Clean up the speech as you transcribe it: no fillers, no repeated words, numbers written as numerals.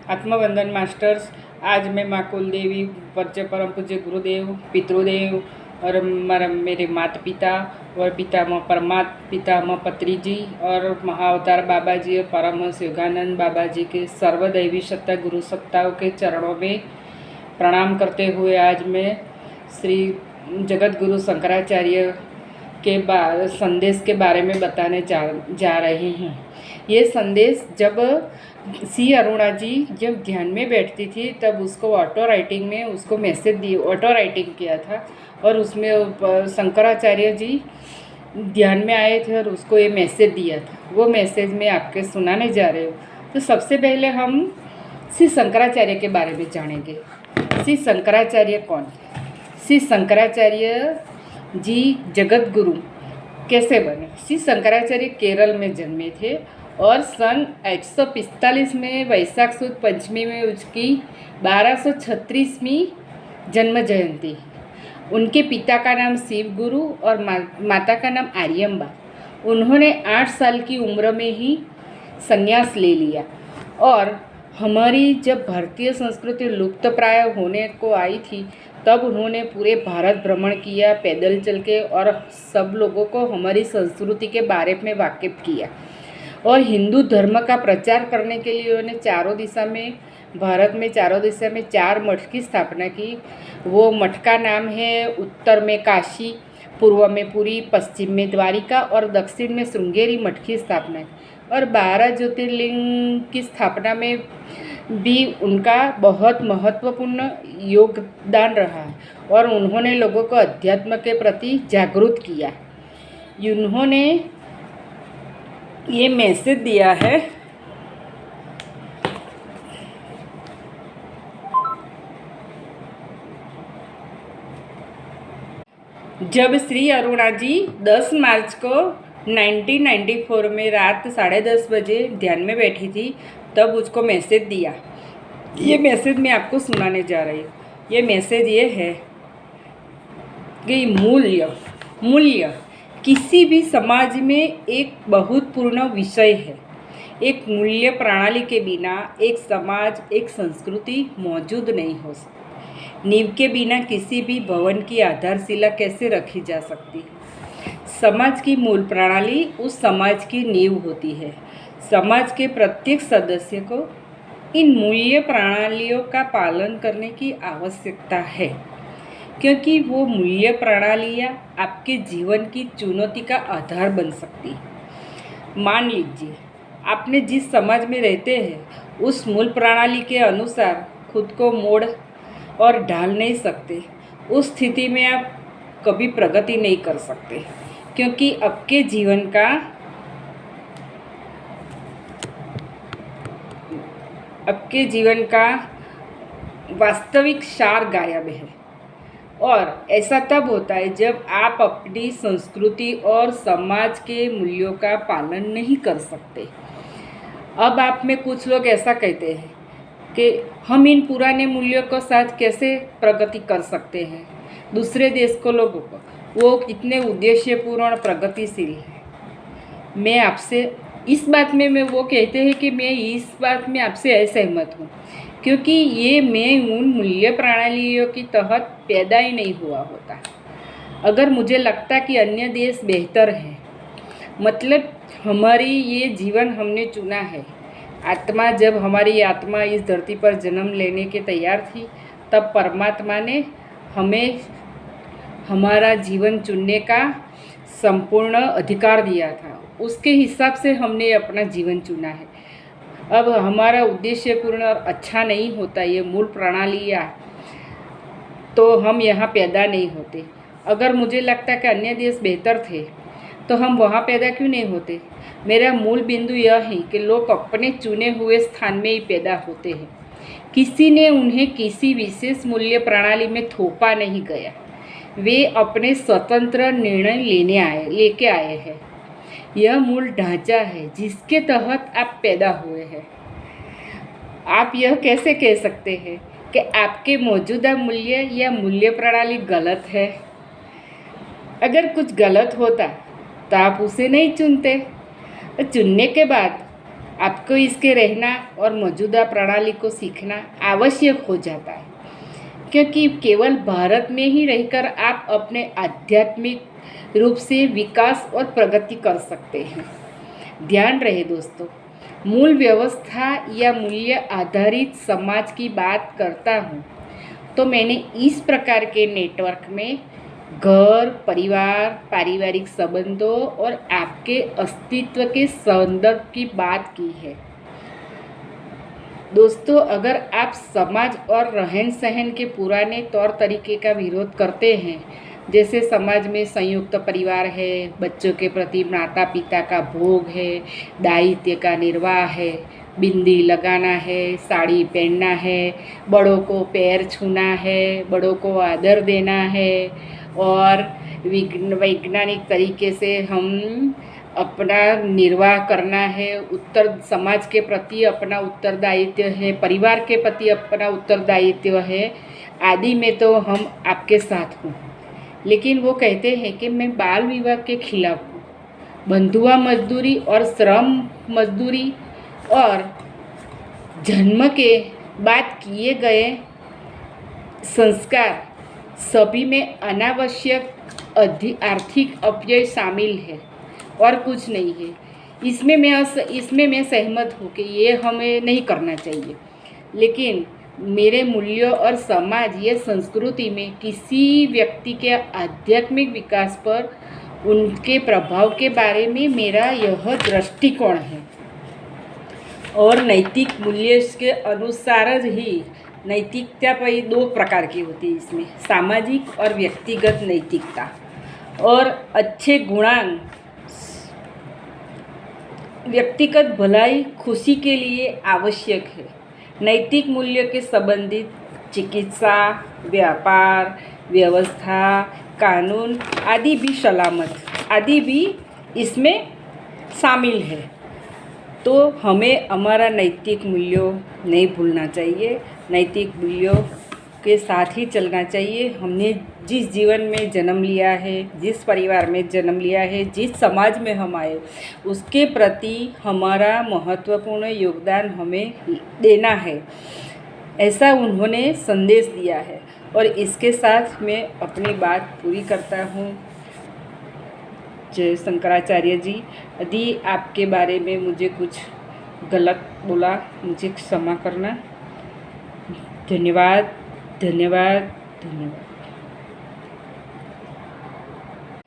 आत्मवंदन masters. आज मैं माँ कुल देवी, परिचय परम पूज्य गुरुदेव, पितृदेव और मेरे माता पिता और पितामह परमात्मा पितामह पत्री जी और महाअवतार बाबा जी और परमहंस योगानंद बाबा जी के सर्वदैवी सत्ता गुरु सत्ताओं के चरणों में प्रणाम करते हुए आज मैं श्री जगत गुरु शंकराचार्य के संदेश के बारे में बताने जा रहे हैं। ये संदेश जब सी अरुणा जी जब ध्यान में बैठती थी तब उसको ऑटो राइटिंग में उसको मैसेज दी, ऑटो राइटिंग किया था और उसमें शंकराचार्य जी ध्यान में आए थे और उसको ये मैसेज दिया था। वो मैसेज मैं आपके सुनाने जा रहे हूँ। तो सबसे पहले हम श्री शंकराचार्य के बारे में जानेंगे। श्री शंकराचार्य कौन? श्री शंकराचार्य जी जगत गुरु कैसे बने? श्री शंकराचार्य केरल में जन्मे थे और सन 145 में वैशाख सुद पंचमी में उसकी 1236वीं जन्म जयंती। उनके पिता का नाम शिव गुरु और माता का नाम आर्यम्बा। उन्होंने 8 साल की उम्र में ही संन्यास ले लिया और हमारी जब भारतीय संस्कृति लुप्त प्राय होने को आई थी तब उन्होंने पूरे भारत भ्रमण किया पैदल चल के और सब लोगों को हमारी संस्कृति के बारे में वाकिफ किया और हिंदू धर्म का प्रचार करने के लिए उन्होंने भारत में चारों दिशा में 4 मठ की स्थापना की। वो मठ का नाम है उत्तर में काशी, पूर्व में पुरी, पश्चिम में द्वारिका और दक्षिण में श्रृंगेरी मठ की स्थापना की। और 12 ज्योतिर्लिंग की स्थापना में भी उनका बहुत महत्वपूर्ण योगदान रहा और उन्होंने लोगों को अध्यात्म के प्रति जागरूक किया। उन्होंने ये मैसेज दिया है, जब श्री अरुणा जी 10 मार्च को 1994 में रात 10:30 बजे ध्यान में बैठी थी तब उसको मैसेज दिया। ये मैसेज मैं आपको सुनाने जा रही हूँ। ये मैसेज ये है कि मूल्य किसी भी समाज में एक बहुत पूर्ण विषय है। एक मूल्य प्रणाली के बिना एक समाज, एक संस्कृति मौजूद नहीं हो सकती। नींव के बिना किसी भी भवन की आधारशिला कैसे रखी जा सकती है? समाज की मूल प्रणाली उस समाज की नींव होती है। समाज के प्रत्येक सदस्य को इन मूल्य प्रणालियों का पालन करने की आवश्यकता है, क्योंकि वो मूल्य प्रणालियाँ आपके जीवन की चुनौती का आधार बन सकती है। मान लीजिए आपने जिस समाज में रहते हैं उस मूल प्रणाली के अनुसार खुद को मोड़ और ढाल नहीं सकते। उस स्थिति में आप कभी प्रगति नहीं कर सकते, क्योंकि आपके जीवन का वास्तविक सार गायब है। और ऐसा तब होता है जब आप अपनी संस्कृति और समाज के मूल्यों का पालन नहीं कर सकते। अब आप में कुछ लोग ऐसा कहते हैं कि हम इन पुराने मूल्यों के साथ कैसे प्रगति कर सकते हैं। दूसरे देश को लोगों को वो कितने उद्देश्यपूर्ण और प्रगतिशील है। मैं आपसे इस बात में वो कहते हैं कि मैं इस बात में आपसे असहमत हूँ, क्योंकि ये मैं उन मूल्य प्रणालियों के तहत पैदा ही नहीं हुआ होता। अगर मुझे लगता कि अन्य देश बेहतर है, मतलब हमारी ये जीवन हमने चुना है। जब हमारी आत्मा इस धरती पर जन्म लेने के तैयार थी तब परमात्मा ने हमें हमारा जीवन चुनने का संपूर्ण अधिकार दिया था। उसके हिसाब से हमने अपना जीवन चुना है। अब हमारा उद्देश्यपूर्ण और अच्छा नहीं होता ये मूल प्रणालियाँ, तो हम यहाँ पैदा नहीं होते। अगर मुझे लगता कि अन्य देश बेहतर थे तो हम वहाँ पैदा क्यों नहीं होते? मेरा मूल बिंदु यह है कि लोग अपने चुने हुए स्थान में ही पैदा होते हैं। किसी ने उन्हें किसी विशेष मूल्य प्रणाली में थोपा नहीं गया। वे अपने स्वतंत्र निर्णय लेके आए हैं। यह मूल ढांचा है जिसके तहत आप पैदा हुए हैं। आप यह कैसे कह सकते हैं कि आपके मौजूदा मूल्य या मूल्य प्रणाली गलत है? अगर कुछ गलत होता तो आप उसे नहीं चुनते। चुनने के बाद आपको इसके रहना और मौजूदा प्रणाली को सीखना आवश्यक हो जाता है, क्योंकि केवल भारत में ही रहकर आप अपने आध्यात्मिक रूप से विकास और प्रगति कर सकते हैं। ध्यान रहे दोस्तों, मूल व्यवस्था या मूल्य आधारित समाज की बात करता हूँ तो मैंने इस प्रकार के नेटवर्क में घर, परिवार, पारिवारिक संबंधों और आपके अस्तित्व के संदर्भ की बात की है। दोस्तों, अगर आप समाज और रहन सहन के पुराने तौर तरीके का विरोध करते हैं, जैसे समाज में संयुक्त परिवार है, बच्चों के प्रति माता पिता का भोग है, दायित्व का निर्वाह है, बिंदी लगाना है, साड़ी पहनना है, बड़ों को पैर छूना है, बड़ों को आदर देना है और वैज्ञानिक तरीके से हम अपना निर्वाह करना है, समाज के प्रति अपना उत्तरदायित्व है, परिवार के प्रति अपना उत्तरदायित्व है आदि में तो हम आपके साथ हूँ। लेकिन वो कहते हैं कि मैं बाल विवाह के खिलाफ हूँ। बंधुआ मजदूरी और श्रम मजदूरी और जन्म के बाद किए गए संस्कार सभी में अनावश्यक आर्थिक अपव्यय शामिल है और कुछ नहीं है। इसमें मैं सहमत हूँ कि ये हमें नहीं करना चाहिए। लेकिन मेरे मूल्यों और समाज या संस्कृति में किसी व्यक्ति के आध्यात्मिक विकास पर उनके प्रभाव के बारे में मेरा यह दृष्टिकोण है। और नैतिक मूल्य के अनुसार ही नैतिकता पर 2 प्रकार की होती है, इसमें सामाजिक और व्यक्तिगत नैतिकता। और अच्छे गुणांक व्यक्तिगत भलाई खुशी के लिए आवश्यक है। नैतिक मूल्य के संबंधित चिकित्सा, व्यापार, व्यवस्था, कानून आदि भी इसमें शामिल है। तो हमें हमारा नैतिक मूल्यों नहीं भूलना चाहिए, नैतिक मूल्यों के साथ ही चलना चाहिए। हमने जिस जीवन में जन्म लिया है, जिस परिवार में जन्म लिया है, जिस समाज में हम आए, उसके प्रति हमारा महत्वपूर्ण योगदान हमें देना है, ऐसा उन्होंने संदेश दिया है। और इसके साथ मैं अपनी बात पूरी करता हूँ। जय शंकराचार्य जी। यदि आपके बारे में मुझे कुछ गलत बोला, मुझे क्षमा करना। धन्यवाद, धन्यवाद, धन्यवाद।